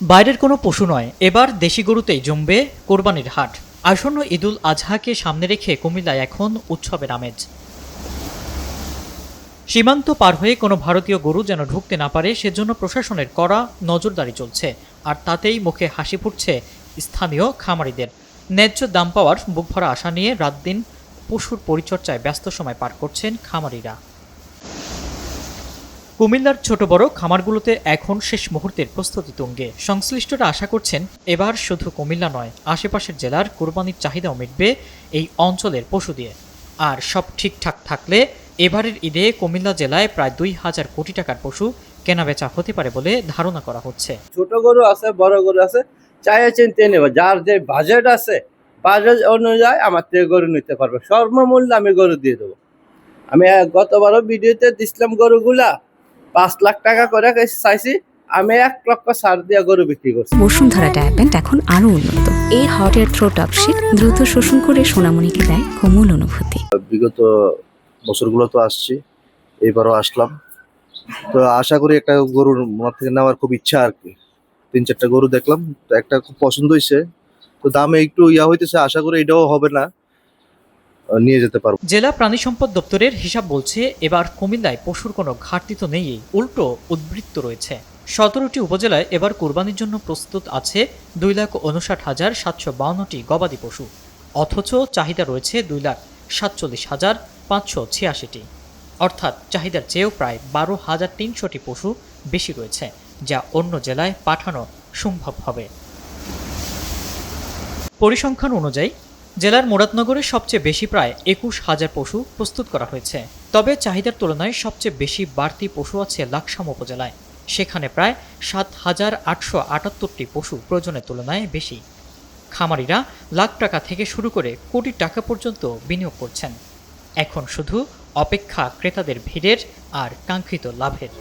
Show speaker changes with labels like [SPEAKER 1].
[SPEAKER 1] বাইরের কোনো পশু নয়, এবার দেশি গরুতেই জমবে কোরবানির হাট। আসন্ন ঈদুল আজহাকে সামনে রেখে কুমিল্লায় এখন উৎসবের আমেজ। সীমান্ত পার হয়ে কোনো ভারতীয় গরু যেন ঢুকতে না পারে সেজন্য প্রশাসনের কড়া নজরদারি চলছে, আর তাতেই মুখে হাসি ফুটছে স্থানীয় খামারিদের। ন্যায্য দাম পাওয়ার বুকভরা আশা নিয়ে রাত দিন পশুর পরিচর্যায় ব্যস্ত সময় পার করছেন খামারিরা। কুমিল্লার ছোট বড় খামারগুলোতে এখন শেষ মুহূর্তের প্রস্তুতি তুঙ্গে। সংশ্লিষ্টরা আশা করছেন এবার শুধু কুমিল্লা নয়, আশেপাশের জেলার কোরবানির চাহিদাও মিটবে এই অঞ্চলের পশু দিয়ে। আর সব ঠিকঠাক থাকলে এবারের ঈদে কুমিল্লা জেলায় প্রায় ২,০০০ কোটি টাকার পশু কেনাবেচা হতে পারে বলে ধারণা করা হচ্ছে।
[SPEAKER 2] ছোট গরু আছে, বড় গরু আছে, চাইয়ে চিনতে নেব। যার যে বাজেট আছে, বাজেট অনুযায়ী আমার থেকে গরু নিতে পারবে। সর্বমূল্যে আমি গরু দিয়ে দেবো। আমি গতবারও ভিডিওতে দিছিলাম গরুগুলা ৫ লাখ টাকা করে চাইছি, আমি ১ লক্ষ ছাড় দিয়ে গরু বিক্রি করছি।
[SPEAKER 3] বসুন্ধরা ডায়াপেন্ট এখন আরো উন্নত। এই হট এয়ার থ্রো টপশিট দ্রুত শোষণ করে সোনামণিকে দেয় কোমল অনুভূতি।
[SPEAKER 4] বিগত বছরগুলো তো আসছি, এইবারও আসলাম। তো আশা করি একটা গরুর মনে থেকে নেওয়ার খুব ইচ্ছা আর কি। ৩-৪টা গরু দেখলাম, তো একটা খুব পছন্দ হয়েছে। তো দামে একটু হইতেছে, আশা করি এটাও হবে না, নিয়ে যেতে পারবো।
[SPEAKER 1] জেলা প্রাণী সম্পদ দপ্তরের হিসাব বলছে এবার কুমিল্লায় পশুর কোনো ঘাটতি তো নেই, উল্টো উদ্বৃত্ত রয়েছে। ১৭টি উপজেলায় এবার কোরবানির জন্য প্রস্তুত আছে ২,৫৯,৭৫২টি গবাদি পশু, অথচ চাহিদা রয়েছে ২,৪৭,৫৮৬টি। অর্থাৎ চাহিদার চেয়েও প্রায় ১২,৩০০টি পশু বেশি রয়েছে, যা অন্য জেলায় পাঠানো সম্ভব হবে। পরিসংখ্যান অনুযায়ী জেলার মুরাদনগরে সবচেয়ে বেশি প্রায় ২১,০০০ পশু প্রস্তুত করা হয়েছে। তবে চাহিদার তুলনায় সবচেয়ে বেশি বাড়তি পশু আছে লাকসাম উপজেলায়। সেখানে প্রায় ৭,৮৭৮টি পশু প্রয়োজনের তুলনায় বেশি। খামারিরা লাখ টাকা থেকে শুরু করে কোটি টাকা পর্যন্ত বিনিয়োগ করছেন। এখন শুধু অপেক্ষা ক্রেতাদের ভিড়ের আর কাঙ্ক্ষিত লাভের।